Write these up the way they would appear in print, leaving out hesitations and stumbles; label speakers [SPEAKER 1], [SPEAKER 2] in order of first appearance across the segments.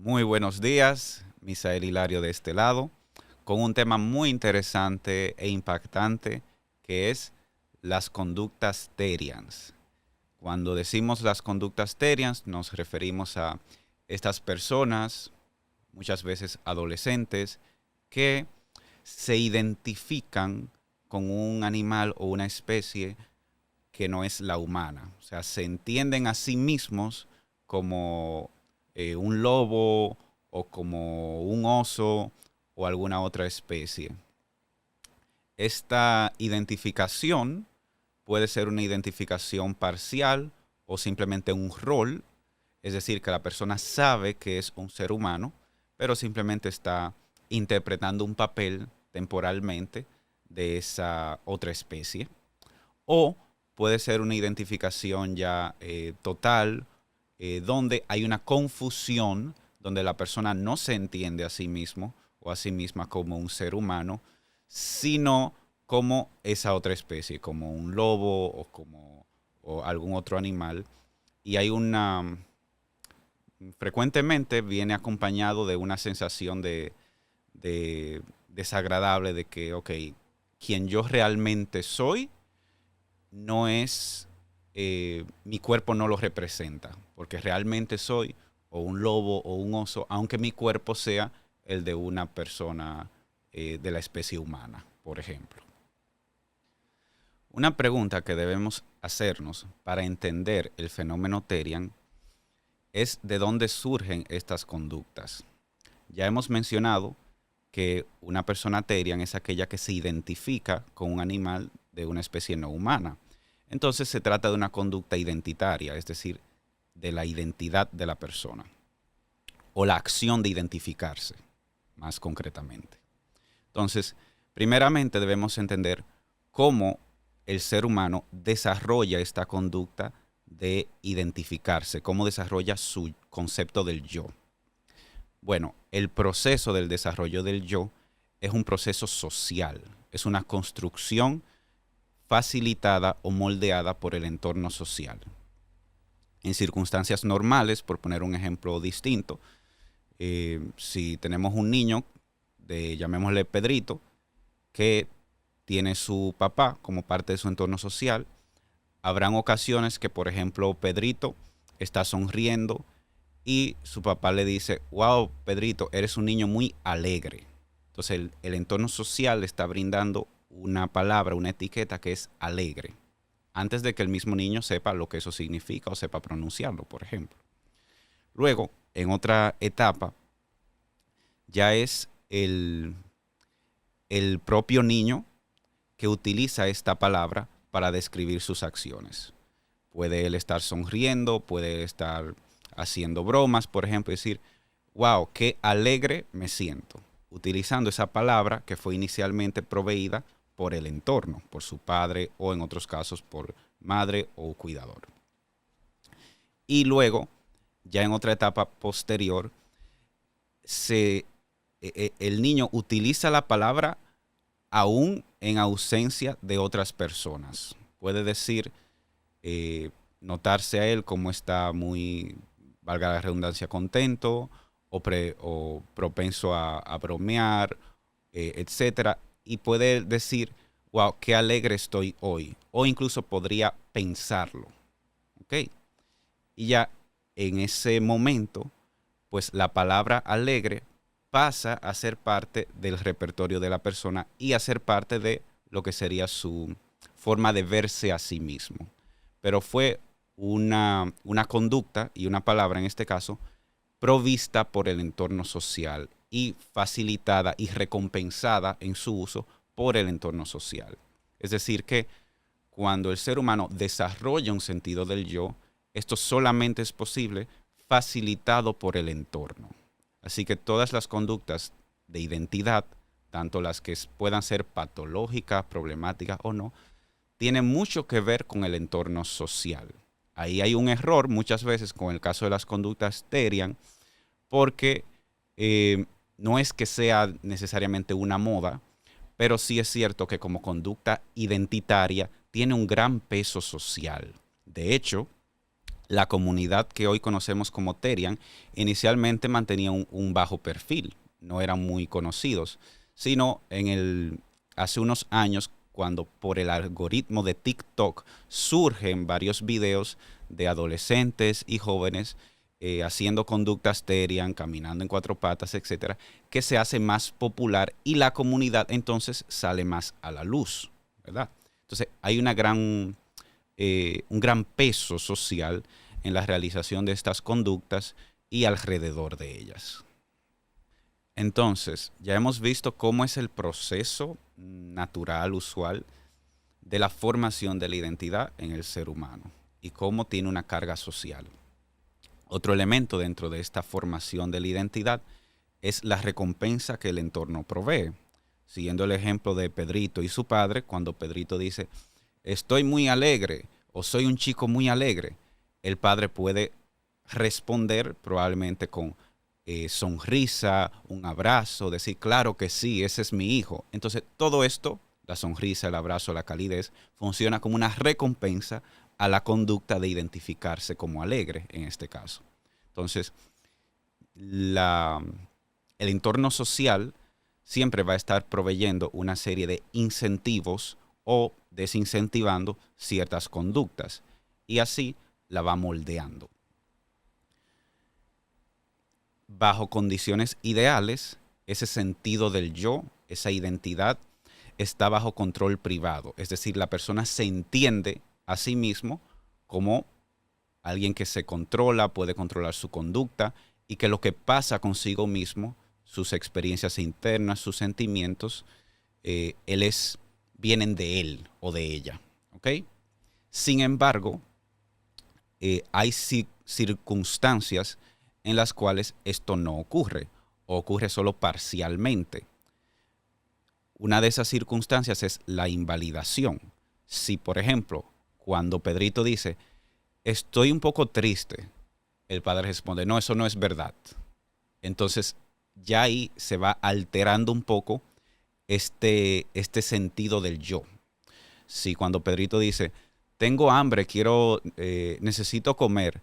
[SPEAKER 1] Muy buenos días, Misael Hilario de este lado, con un tema muy interesante e impactante que es las conductas terians. Cuando decimos las conductas terians nos referimos a estas personas, muchas veces adolescentes, que se identifican con un animal o una especie que no es la humana. O sea, se entienden a sí mismos como un lobo o como un oso o alguna otra especie. Esta identificación puede ser una identificación parcial o simplemente un rol, es decir, que la persona sabe que es un ser humano, pero simplemente está interpretando un papel temporalmente de esa otra especie. O puede ser una identificación ya total, donde hay una confusión, donde la persona no se entiende a sí mismo o a sí misma como un ser humano, sino como esa otra especie, como un lobo o como o algún otro animal. Y hay una, frecuentemente viene acompañado de una sensación de desagradable de que, ok, quien yo realmente soy no es, mi cuerpo no lo representa, porque realmente soy o un lobo o un oso, aunque mi cuerpo sea el de una persona de la especie humana, por ejemplo. Una pregunta que debemos hacernos para entender el fenómeno Terian es de dónde surgen estas conductas. Ya hemos mencionado que una persona Terian es aquella que se identifica con un animal de una especie no humana. Entonces se trata de una conducta identitaria, es decir, de la identidad de la persona o la acción de identificarse, más concretamente. Entonces, primeramente debemos entender cómo el ser humano desarrolla esta conducta de identificarse, cómo desarrolla su concepto del yo. Bueno, el proceso del desarrollo del yo es un proceso social, es una construcción facilitada o moldeada por el entorno social. En circunstancias normales, por poner un ejemplo distinto, si tenemos un niño, llamémosle Pedrito, que tiene su papá como parte de su entorno social, habrán ocasiones que, por ejemplo, Pedrito está sonriendo y su papá le dice, wow, Pedrito, eres un niño muy alegre. Entonces el entorno social le está brindando una palabra, una etiqueta que es alegre, antes de que el mismo niño sepa lo que eso significa o sepa pronunciarlo, por ejemplo. Luego, en otra etapa, ya es el propio niño que utiliza esta palabra para describir sus acciones. Puede él estar sonriendo, puede él estar haciendo bromas, por ejemplo, decir, wow, qué alegre me siento, utilizando esa palabra que fue inicialmente proveída por el entorno, por su padre o en otros casos por madre o cuidador. Y luego, ya en otra etapa posterior, el niño utiliza la palabra aún en ausencia de otras personas. Puede decir, notarse a él como está muy, valga la redundancia, contento o propenso a bromear, etcétera. Y puede decir, wow, qué alegre estoy hoy. O incluso podría pensarlo. ¿Ok? Y ya en ese momento, pues la palabra alegre pasa a ser parte del repertorio de la persona y a ser parte de lo que sería su forma de verse a sí mismo. Pero fue una conducta y una palabra en este caso provista por el entorno social y facilitada y recompensada en su uso por el entorno social. Es decir, que cuando el ser humano desarrolla un sentido del yo, esto solamente es posible facilitado por el entorno. Así que todas las conductas de identidad, tanto las que puedan ser patológicas, problemáticas o no, tienen mucho que ver con el entorno social. Ahí hay un error muchas veces con el caso de las conductas Terian, porque no es que sea necesariamente una moda, pero sí es cierto que como conducta identitaria tiene un gran peso social. De hecho, La comunidad que hoy conocemos como Terian inicialmente mantenía un bajo perfil, no eran muy conocidos, sino hace unos años, cuando por el algoritmo de TikTok surgen varios videos de adolescentes y jóvenes haciendo conductas Terian, caminando en cuatro patas, etcétera, que se hace más popular y la comunidad entonces sale más a la luz, ¿verdad? Entonces hay un gran peso social en la realización de estas conductas y alrededor de ellas. Entonces, ya hemos visto cómo es el proceso natural, usual, de la formación de la identidad en el ser humano y cómo tiene una carga social. Otro elemento dentro de esta formación de la identidad es la recompensa que el entorno provee. Siguiendo el ejemplo de Pedrito y su padre, cuando Pedrito dice, estoy muy alegre o soy un chico muy alegre, el padre puede responder probablemente con sonrisa, un abrazo, decir, claro que sí, ese es mi hijo. Entonces, todo esto, la sonrisa, el abrazo, la calidez, funciona como una recompensa a la conducta de identificarse como alegre en este caso. Entonces, el entorno social siempre va a estar proveyendo una serie de incentivos o desincentivando ciertas conductas y así la va moldeando. Bajo condiciones ideales, ese sentido del yo, esa identidad, está bajo control privado. Es decir, la persona se entiende a sí mismo como alguien que se controla, puede controlar su conducta y que lo que pasa consigo mismo, sus experiencias internas, sus sentimientos, vienen de él o de ella. ¿Ok? Sin embargo, hay circunstancias en las cuales esto no ocurre o ocurre solo parcialmente. Una de esas circunstancias es la invalidación. Si, por ejemplo, cuando Pedrito dice, estoy un poco triste, el padre responde, no, eso no es verdad. Entonces, ya ahí se va alterando un poco este sentido del yo. Si cuando Pedrito dice, tengo hambre, necesito comer,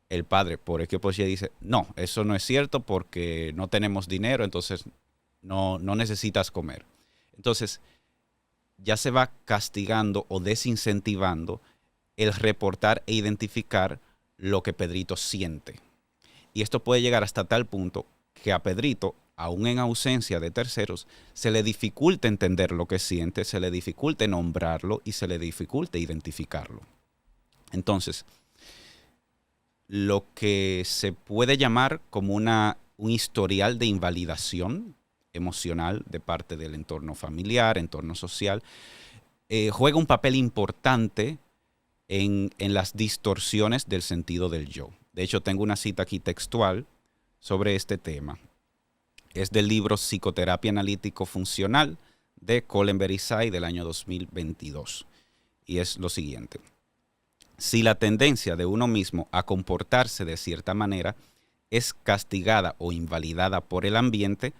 [SPEAKER 1] el padre, por el que pues ya dice, no, eso no es cierto porque no tenemos dinero, entonces no necesitas comer. Entonces, ya se va castigando o desincentivando el reportar e identificar lo que Pedrito siente. Y esto puede llegar hasta tal punto que a Pedrito, aún en ausencia de terceros, se le dificulta entender lo que siente, se le dificulta nombrarlo y se le dificulta identificarlo. Entonces, lo que se puede llamar como un historial de invalidación emocional de parte del entorno familiar, entorno social, juega un papel importante en las distorsiones del sentido del yo. De hecho, tengo una cita aquí textual sobre este tema. Es del libro Psicoterapia Analítico Funcional de Kohlenberg y Say del año 2022. Y es lo siguiente. Si la tendencia de uno mismo a comportarse de cierta manera es castigada o invalidada por el ambiente,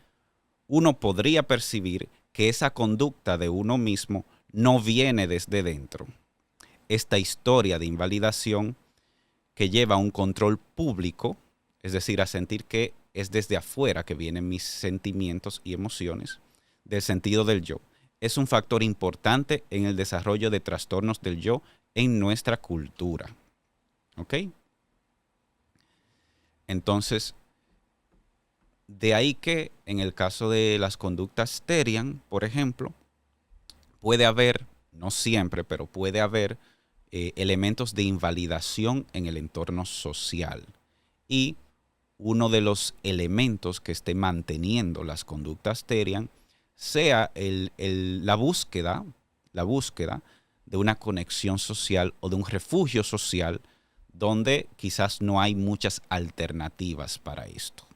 [SPEAKER 1] uno podría percibir que esa conducta de uno mismo no viene desde dentro. Esta historia de invalidación que lleva a un control público, es decir, a sentir que es desde afuera que vienen mis sentimientos y emociones, del sentido del yo, es un factor importante en el desarrollo de trastornos del yo en nuestra cultura. ¿Ok? Entonces, de ahí que en el caso de las conductas Terian, por ejemplo, puede haber, no siempre, pero puede haber elementos de invalidación en el entorno social. Y uno de los elementos que esté manteniendo las conductas Terian sea la búsqueda de una conexión social o de un refugio social donde quizás no hay muchas alternativas para esto.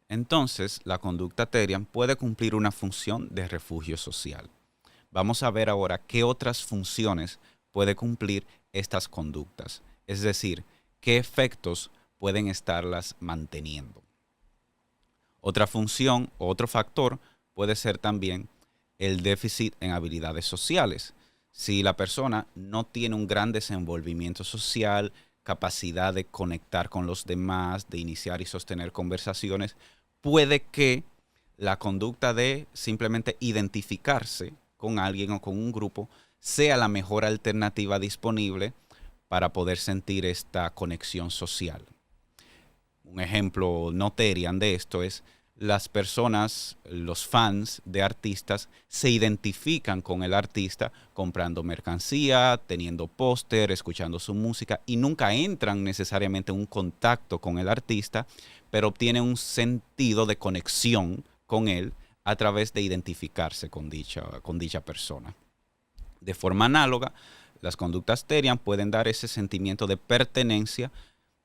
[SPEAKER 1] Entonces, la conducta Terian puede cumplir una función de refugio social. Vamos a ver ahora qué otras funciones puede cumplir estas conductas, es decir, qué efectos pueden estarlas manteniendo. Otra función o otro factor puede ser también el déficit en habilidades sociales. Si la persona no tiene un gran desenvolvimiento social, capacidad de conectar con los demás, de iniciar y sostener conversaciones, puede que la conducta de simplemente identificarse con alguien o con un grupo sea la mejor alternativa disponible para poder sentir esta conexión social. Un ejemplo notorian de esto es las personas, los fans de artistas, se identifican con el artista comprando mercancía, teniendo póster, escuchando su música y nunca entran necesariamente en un contacto con el artista, pero obtienen un sentido de conexión con él a través de identificarse con dicha persona. De forma análoga, las conductas Terian pueden dar ese sentimiento de pertenencia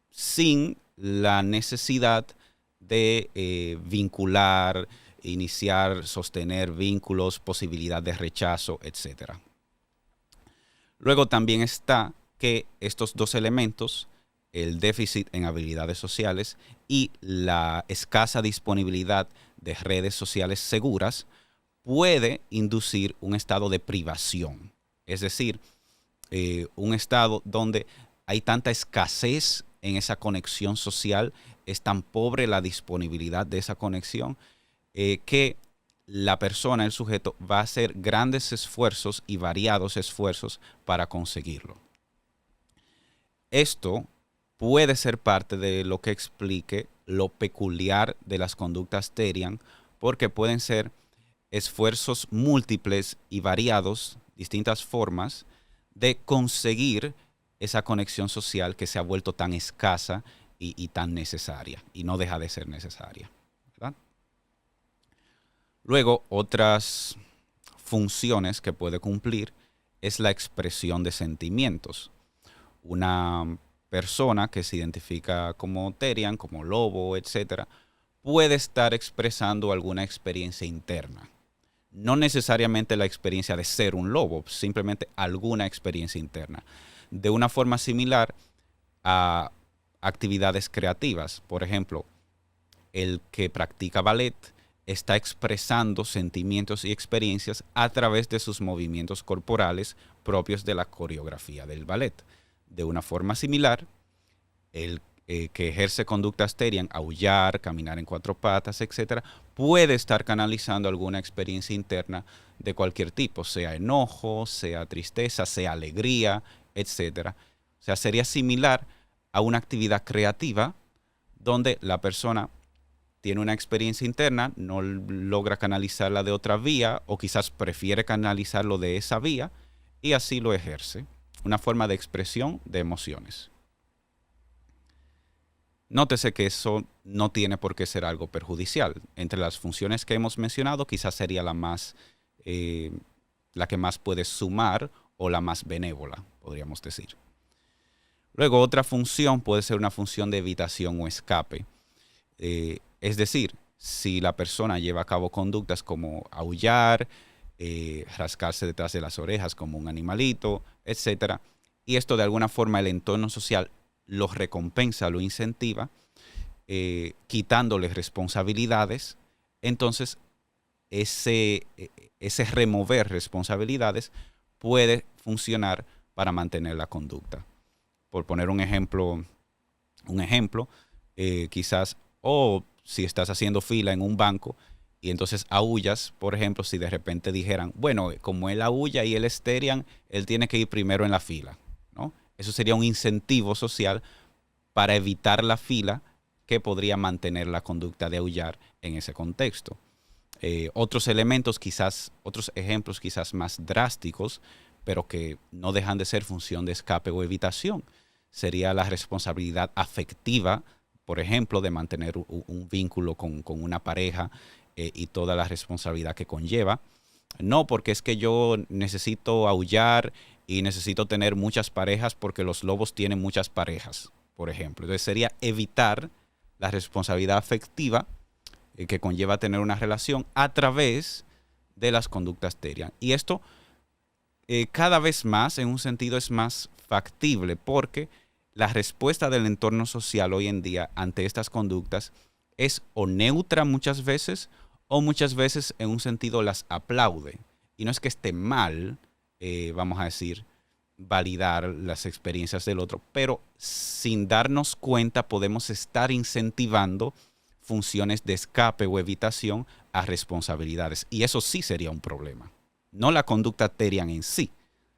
[SPEAKER 1] sin la necesidad de vincular, iniciar, sostener vínculos, posibilidad de rechazo, etc. Luego también está que estos dos elementos, el déficit en habilidades sociales y la escasa disponibilidad de redes sociales seguras, puede inducir un estado de privación. Es decir, un estado donde hay tanta escasez en esa conexión social, es tan pobre la disponibilidad de esa conexión, que la persona, el sujeto, va a hacer grandes esfuerzos y variados esfuerzos para conseguirlo. Esto puede ser parte de lo que explique lo peculiar de las conductas Terian, porque pueden ser esfuerzos múltiples y variados, distintas formas de conseguir esa conexión social que se ha vuelto tan escasa y tan necesaria, y no deja de ser necesaria, ¿verdad? Luego, otras funciones que puede cumplir es la expresión de sentimientos. Una persona que se identifica como Terian, como lobo, etc., puede estar expresando alguna experiencia interna. No necesariamente la experiencia de ser un lobo, simplemente alguna experiencia interna. De una forma similar a actividades creativas. Por ejemplo, el que practica ballet está expresando sentimientos y experiencias a través de sus movimientos corporales propios de la coreografía del ballet. De una forma similar, el que ejerce conductas Terian, aullar, caminar en cuatro patas, etc., puede estar canalizando alguna experiencia interna de cualquier tipo, sea enojo, sea tristeza, sea alegría, etc. O sea, sería similar a una actividad creativa donde la persona tiene una experiencia interna, no logra canalizarla de otra vía o quizás prefiere canalizarlo de esa vía y así lo ejerce. Una forma de expresión de emociones. Nótese que eso no tiene por qué ser algo perjudicial. Entre las funciones que hemos mencionado, quizás sería la que más puede sumar o la más benévola, podríamos decir. Luego, otra función puede ser una función de evitación o escape. Es decir, si la persona lleva a cabo conductas como aullar, rascarse detrás de las orejas como un animalito, etc., y esto de alguna forma el entorno social lo recompensa, lo incentiva, quitándole responsabilidades, entonces ese remover responsabilidades puede funcionar para mantener la conducta. Por poner un ejemplo, quizás, o si estás haciendo fila en un banco y entonces aullas, por ejemplo, si de repente dijeran, bueno, como él aulla y él es Terian, él tiene que ir primero en la fila, ¿no? Eso sería un incentivo social para evitar la fila que podría mantener la conducta de aullar en ese contexto. Otros ejemplos quizás más drásticos, pero que no dejan de ser función de escape o evitación, sería la responsabilidad afectiva, por ejemplo, de mantener un vínculo con una pareja y toda la responsabilidad que conlleva. No, porque es que yo necesito aullar y necesito tener muchas parejas porque los lobos tienen muchas parejas, por ejemplo. Entonces sería evitar la responsabilidad afectiva que conlleva tener una relación a través de las conductas Terian. Y esto cada vez más, en un sentido, es más factible porque la respuesta del entorno social hoy en día ante estas conductas es o neutra muchas veces o muchas veces en un sentido las aplaude. Y no es que esté mal, vamos a decir, validar las experiencias del otro, pero sin darnos cuenta podemos estar incentivando funciones de escape o evitación a responsabilidades. Y eso sí sería un problema. No la conducta Terian en sí,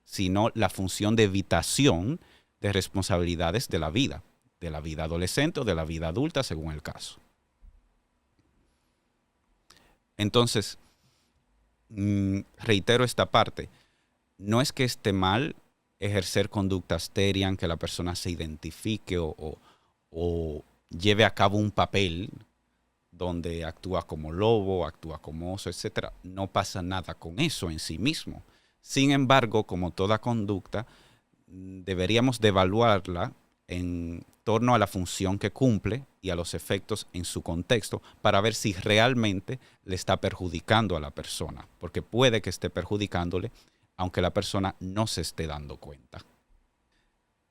[SPEAKER 1] sino la función de evitación de responsabilidades de la vida adolescente o de la vida adulta, según el caso. Entonces, reitero esta parte. No es que esté mal ejercer conductas Terian, que la persona se identifique o lleve a cabo un papel donde actúa como lobo, actúa como oso, etc. No pasa nada con eso en sí mismo. Sin embargo, como toda conducta, deberíamos de evaluarla en torno a la función que cumple y a los efectos en su contexto para ver si realmente le está perjudicando a la persona, porque puede que esté perjudicándole aunque la persona no se esté dando cuenta.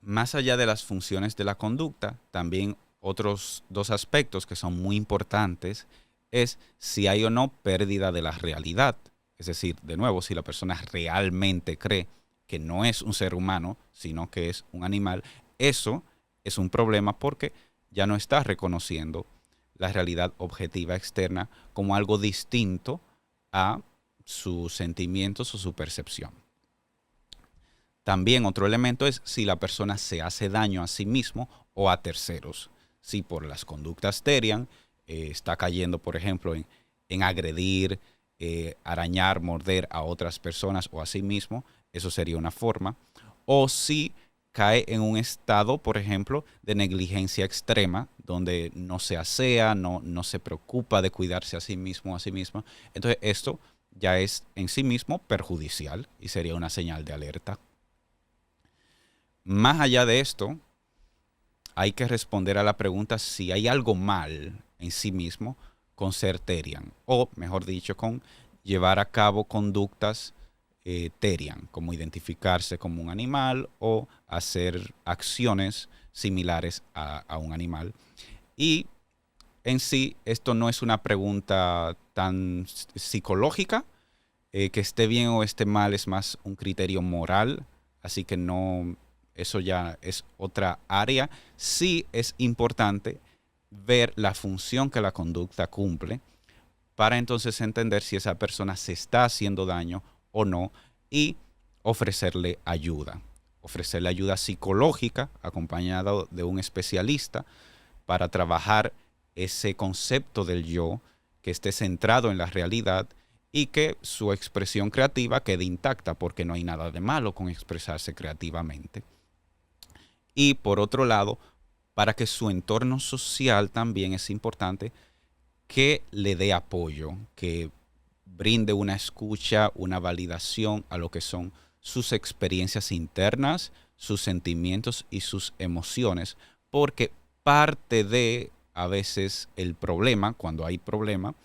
[SPEAKER 1] Más allá de las funciones de la conducta, también otros dos aspectos que son muy importantes es si hay o no pérdida de la realidad. Es decir, de nuevo, si la persona realmente cree que no es un ser humano, sino que es un animal, eso es un problema porque ya no está reconociendo la realidad objetiva externa como algo distinto a sus sentimientos o su percepción. También otro elemento es si la persona se hace daño a sí mismo o a terceros. Si por las conductas Terian está cayendo, por ejemplo, en agredir, arañar, morder a otras personas o a sí mismo, eso sería una forma. O si cae en un estado, por ejemplo, de negligencia extrema, donde no se asea, no se preocupa de cuidarse a sí mismo o a sí misma. Entonces esto ya es en sí mismo perjudicial y sería una señal de alerta. Más allá de esto, hay que responder a la pregunta si hay algo mal en sí mismo con ser Terian, o mejor dicho, con llevar a cabo conductas Terian, como identificarse como un animal o hacer acciones similares a un animal. Y en sí, esto no es una pregunta tan psicológica, que esté bien o esté mal es más un criterio moral, así que no, eso ya es otra área. Sí es importante ver la función que la conducta cumple para entonces entender si esa persona se está haciendo daño o no y ofrecerle ayuda. Ofrecerle ayuda psicológica acompañada de un especialista para trabajar ese concepto del yo que esté centrado en la realidad y que su expresión creativa quede intacta, porque no hay nada de malo con expresarse creativamente. Y por otro lado, para que su entorno social también es importante que le dé apoyo, que brinde una escucha, una validación a lo que son sus experiencias internas, sus sentimientos y sus emociones, porque parte de a veces el problema, cuando hay problema,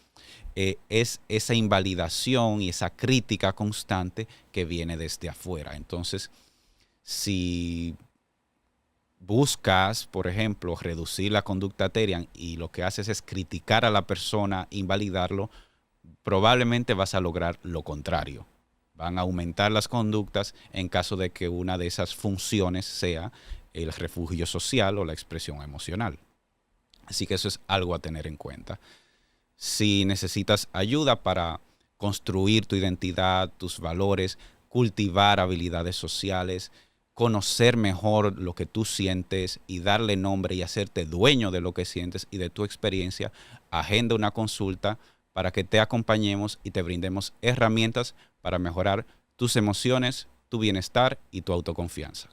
[SPEAKER 1] es esa invalidación y esa crítica constante que viene desde afuera. Entonces, si buscas, por ejemplo, reducir la conducta Terian y lo que haces es criticar a la persona, invalidarlo, probablemente vas a lograr lo contrario. Van a aumentar las conductas en caso de que una de esas funciones sea el refugio social o la expresión emocional. Así que eso es algo a tener en cuenta. Si necesitas ayuda para construir tu identidad, tus valores, cultivar habilidades sociales, conocer mejor lo que tú sientes y darle nombre y hacerte dueño de lo que sientes y de tu experiencia, agenda una consulta para que te acompañemos y te brindemos herramientas para mejorar tus emociones, tu bienestar y tu autoconfianza.